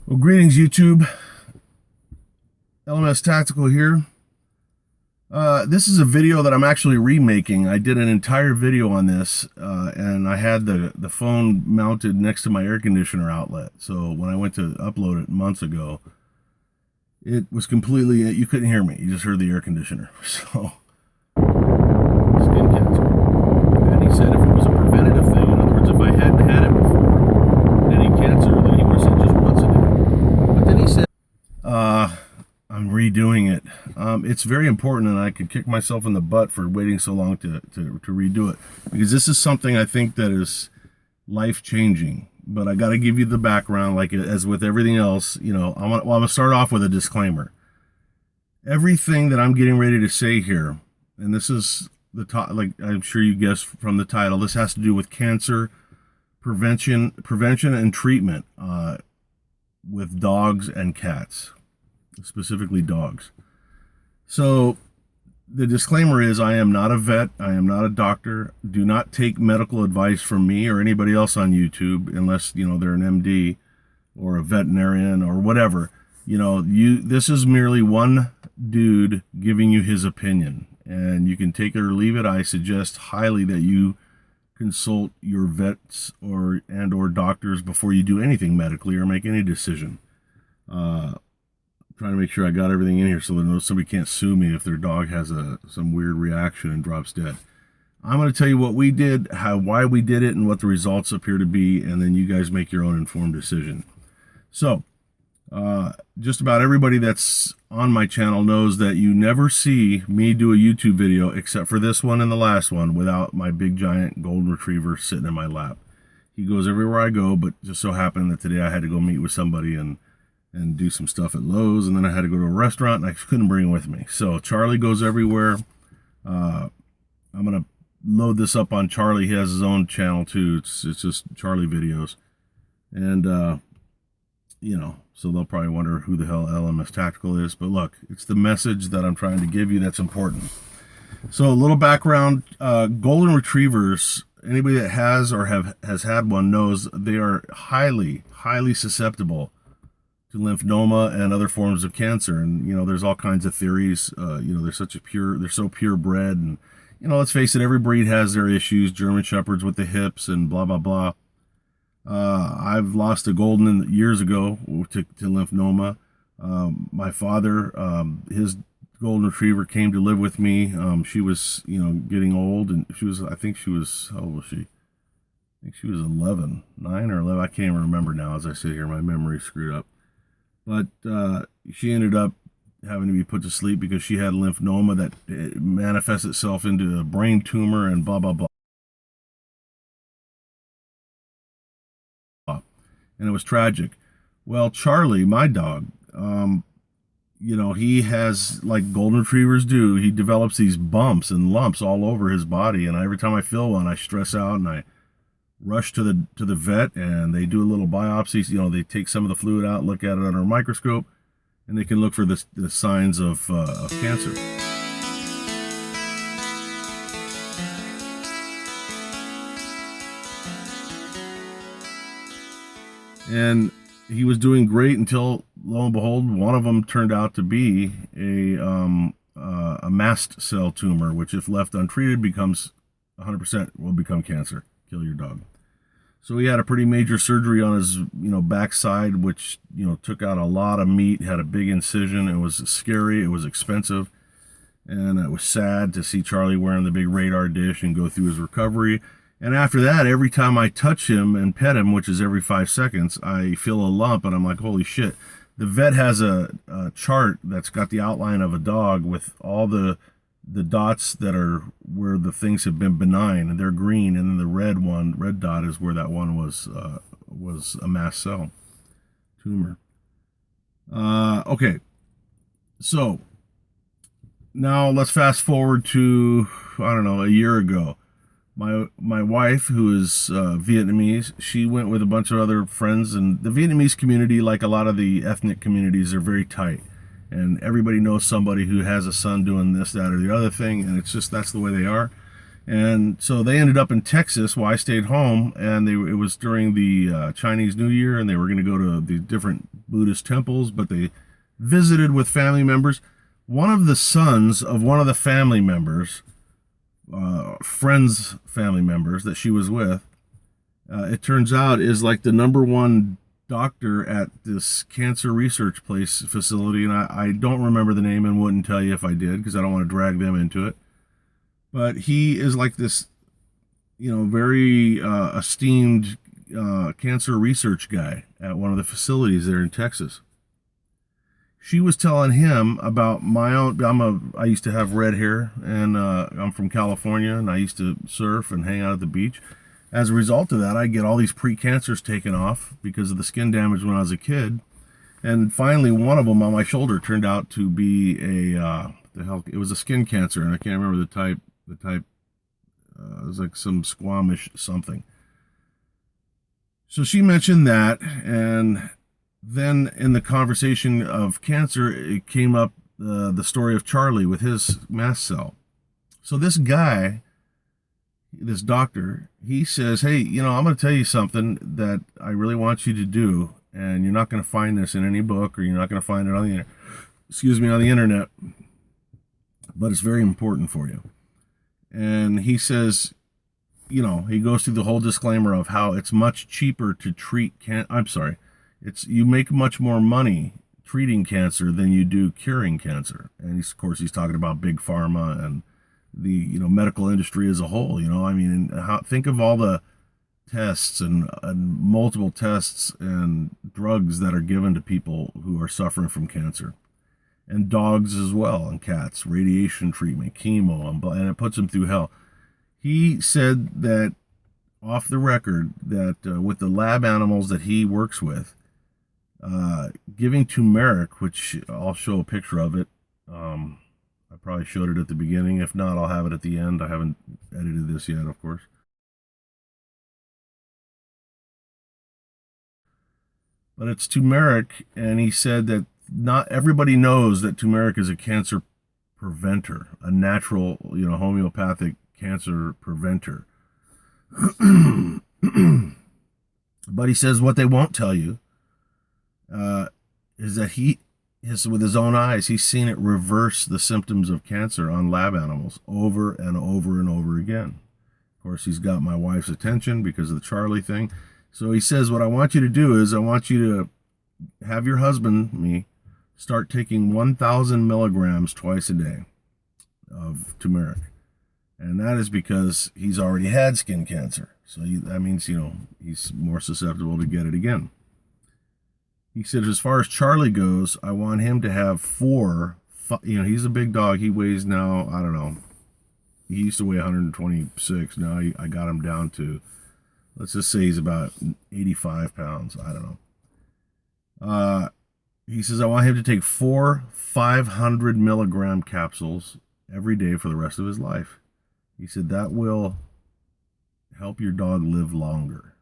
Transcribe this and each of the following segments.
Well, greetings, YouTube. LMS Tactical here. This is a video that I'm actually remaking. I did an entire video on this, and I had the phone mounted next to my air conditioner outlet. So when I went to upload it months ago, it was completely, you couldn't hear me. You just heard the air conditioner. So, skin cancer. And he said if it was a preventative thing, in other words, if I hadn't had it before, any cancer, then he would have said just once a day. But then he said, I'm redoing it. It's very important, and I could kick myself in the butt for waiting so long to redo it, because this is something I think that is life-changing. But I got to give you the background, like as with everything else. You know, I'm gonna start off with a disclaimer. Everything that I'm getting ready to say here, and this is like I'm sure you guessed from the title, this has to do with cancer prevention and treatment with dogs and cats. Specifically dogs. So the disclaimer is I am not a vet. I am not a doctor. Do not take medical advice from me or anybody else on YouTube unless, you know, they're an MD or a veterinarian or whatever. You know, this is merely one dude giving you his opinion, and you can take it or leave it. I suggest highly that you consult your vets or doctors before you do anything medically or make any decision. Trying to make sure I got everything in here so that somebody can't sue me if their dog has some weird reaction and drops dead. I'm going to tell you what we did, why we did it, and what the results appear to be, and then you guys make your own informed decision. So, just about everybody that's on my channel knows that you never see me do a YouTube video, except for this one and the last one, without my big giant golden retriever sitting in my lap. He goes everywhere I go, but just so happened that today I had to go meet with somebody and do some stuff at Lowe's, and then I had to go to a restaurant, and I couldn't bring him with me. So Charlie goes everywhere. I'm gonna load this up on Charlie. He has his own channel too. It's just Charlie videos, and you know, so they'll probably wonder who the hell LMS Tactical is. But look, it's the message that I'm trying to give you that's important. So a little background: golden retrievers. Anybody that has or has had one knows they are highly susceptible to lymphoma and other forms of cancer. And you know, there's all kinds of theories. You know, they're so purebred, and you know, let's face it, every breed has their issues. German shepherds with the hips and blah blah blah. I've lost a golden years ago to lymphoma. My father, his golden retriever came to live with me. She was, you know, getting old, and I think she was, how old was she? I think she was 11, 9 or 11. I can't even remember now as I sit here. My memory's screwed up. But she ended up having to be put to sleep because she had lymphoma that manifests itself into a brain tumor and blah, blah, blah. And it was tragic. Well, Charlie, my dog, you know, he has, like golden retrievers do, he develops these bumps and lumps all over his body. And every time I feel one, I stress out and I rush to the vet, and they do a little biopsy. You know, they take some of the fluid out, look at it under a microscope, and they can look for the signs of cancer. And he was doing great until, lo and behold, one of them turned out to be a mast cell tumor, which, if left untreated, becomes 100% will become cancer. Kill your dog. So he had a pretty major surgery on his, you know, backside, which, you know, took out a lot of meat, had a big incision. It was scary. It was expensive. And it was sad to see Charlie wearing the big radar dish and go through his recovery. And after that, every time I touch him and pet him, which is every 5 seconds, I feel a lump, and I'm like, holy shit. The vet has a chart that's got the outline of a dog with all the dots that are where the things have been benign, and they're green, and then the red dot is where that one was a mast cell tumor. Okay, so now let's fast forward to, I don't know, a year ago. My wife, who is Vietnamese, she went with a bunch of other friends, and the Vietnamese community, like a lot of the ethnic communities, are very tight. And everybody knows somebody who has a son doing this, that, or the other thing, and it's just, that's the way they are. And so they ended up in Texas while I stayed home, and it was during the Chinese New Year, and they were going to go to the different Buddhist temples, but they visited with family members. One of the sons of one of the family members, friends' family members that she was with, it turns out is like the number one doctor at this cancer research place facility, and I don't remember the name and wouldn't tell you if I did because I don't want to drag them into it. But he is like this, very esteemed cancer research guy at one of the facilities there in Texas. She was telling him about my own. I used to have red hair, and I'm from California, and I used to surf and hang out at the beach. As a result of that, I get all these pre-cancers taken off because of the skin damage when I was a kid. And finally, one of them on my shoulder turned out to be it was a skin cancer, and I can't remember the type. It was like some squamish something. So she mentioned that, and then in the conversation of cancer, it came up the story of Charlie with his mast cell. So this guy, this doctor, he says, hey, I'm going to tell you something that I really want you to do, and you're not going to find this in any book, or you're not going to find it on the internet, but it's very important for you. And he says, he goes through the whole disclaimer of how it's much cheaper to treat you make much more money treating cancer than you do curing cancer. And of course he's talking about big pharma and the medical industry as a whole. Think of all the tests and multiple tests and drugs that are given to people who are suffering from cancer, and dogs as well, and cats, radiation treatment, chemo, and it puts them through hell. He said that off the record that with the lab animals that he works with, giving turmeric, which I'll show a picture of it. I probably showed it at the beginning. If not, I'll have it at the end. I haven't edited this yet, of course. But it's turmeric, and he said that not everybody knows that turmeric is a cancer preventer, a natural, homeopathic cancer preventer. But he says what they won't tell you is that with his own eyes, he's seen it reverse the symptoms of cancer on lab animals over and over and over again. Of course, he's got my wife's attention because of the Charlie thing. So he says, what I want you to do is I want you to have your husband, me, start taking 1,000 milligrams twice a day of turmeric. And that is because he's already had skin cancer. So that means, he's more susceptible to get it again. He said, as far as Charlie goes, I want him to have he's a big dog. He weighs now, I don't know. He used to weigh 126. Now I got him down to, let's just say he's about 85 pounds. I don't know. He says, I want him to take 4 500 milligram capsules every day for the rest of his life. He said that will help your dog live longer.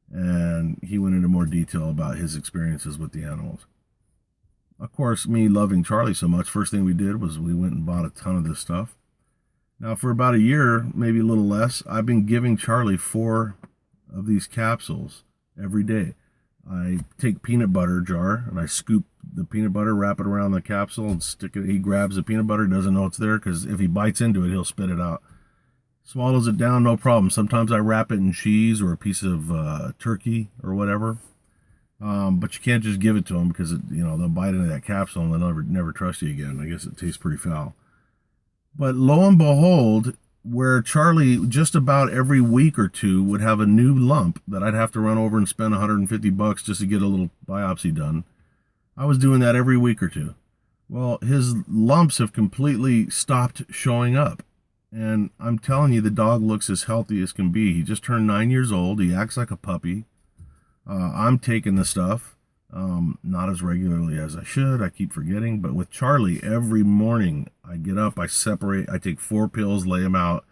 And he went into more detail about his experiences with the animals. Of course, me loving Charlie so much, first thing we did was we went and bought a ton of this stuff. Now, for about a year, maybe a little less, I've been giving Charlie 4 of these capsules every day. I take peanut butter jar and I scoop the peanut butter, wrap it around the capsule, and stick it. He grabs the peanut butter, doesn't know it's there because if he bites into it, he'll spit it out. Swallows it down, no problem. Sometimes I wrap it in cheese or a piece of turkey or whatever. But you can't just give it to them because they'll bite into that capsule and they'll never trust you again. I guess it tastes pretty foul. But lo and behold, where Charlie just about every week or two would have a new lump that I'd have to run over and spend $150 just to get a little biopsy done, I was doing that every week or two. Well, his lumps have completely stopped showing up. And I'm telling you, the dog looks as healthy as can be. He just turned 9 years old. He acts like a puppy. I'm taking the stuff, not as regularly as I should. I keep forgetting. But with Charlie, every morning I get up, I take 4 pills, lay them out,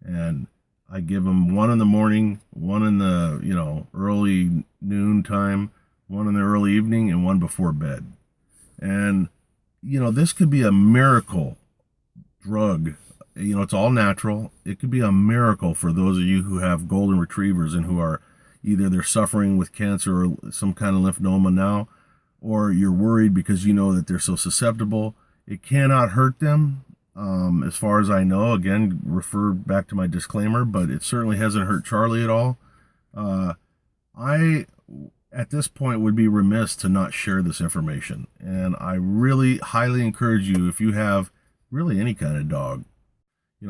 and I give him 1 in the morning, 1 in the, early noon time, 1 in the early evening, and 1 before bed. And, this could be a miracle drug It's all natural. It could be a miracle for those of you who have golden retrievers and who are either they're suffering with cancer or some kind of lymphoma now, or you're worried because you know that they're so susceptible. It cannot hurt them. As far as I know, again, refer back to my disclaimer, but it certainly hasn't hurt Charlie at all. I, at this point, would be remiss to not share this information. And I really highly encourage you, if you have really any kind of dog,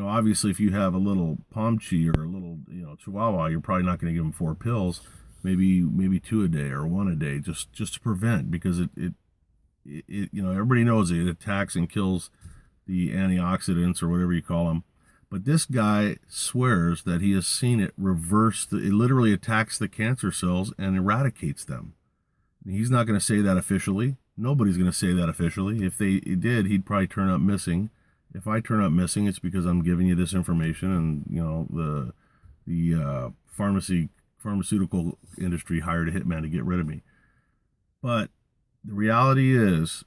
obviously if you have a little Pomchi or a little, Chihuahua, you're probably not going to give them 4 pills, maybe 2 a day or 1 a day, just to prevent, because it everybody knows it attacks and kills the antioxidants or whatever you call them. But this guy swears that he has seen it reverse. It literally attacks the cancer cells and eradicates them. He's not going to say that officially. Nobody's going to say that officially. If they did, he'd probably turn up missing. If I turn up missing, it's because I'm giving you this information, and the pharmaceutical industry hired a hitman to get rid of me. But the reality is,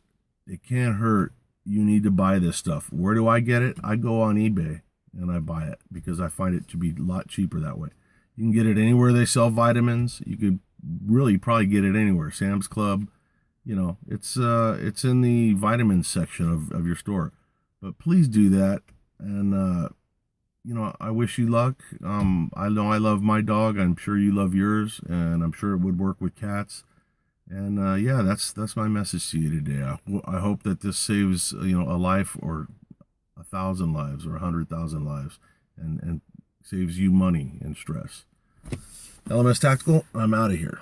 it can't hurt. You need to buy this stuff. Where do I get it? I go on eBay and I buy it because I find it to be a lot cheaper that way. You can get it anywhere they sell vitamins. You could really probably get it anywhere. Sam's Club, it's in the vitamins section of your store. But please do that. And I wish you luck. I know I love my dog. I'm sure you love yours, and I'm sure it would work with cats. And yeah, that's my message to you today. I hope that this saves a life, or 1,000 lives, or 100,000 lives, and saves you money and stress. LMS Tactical, I'm out of here.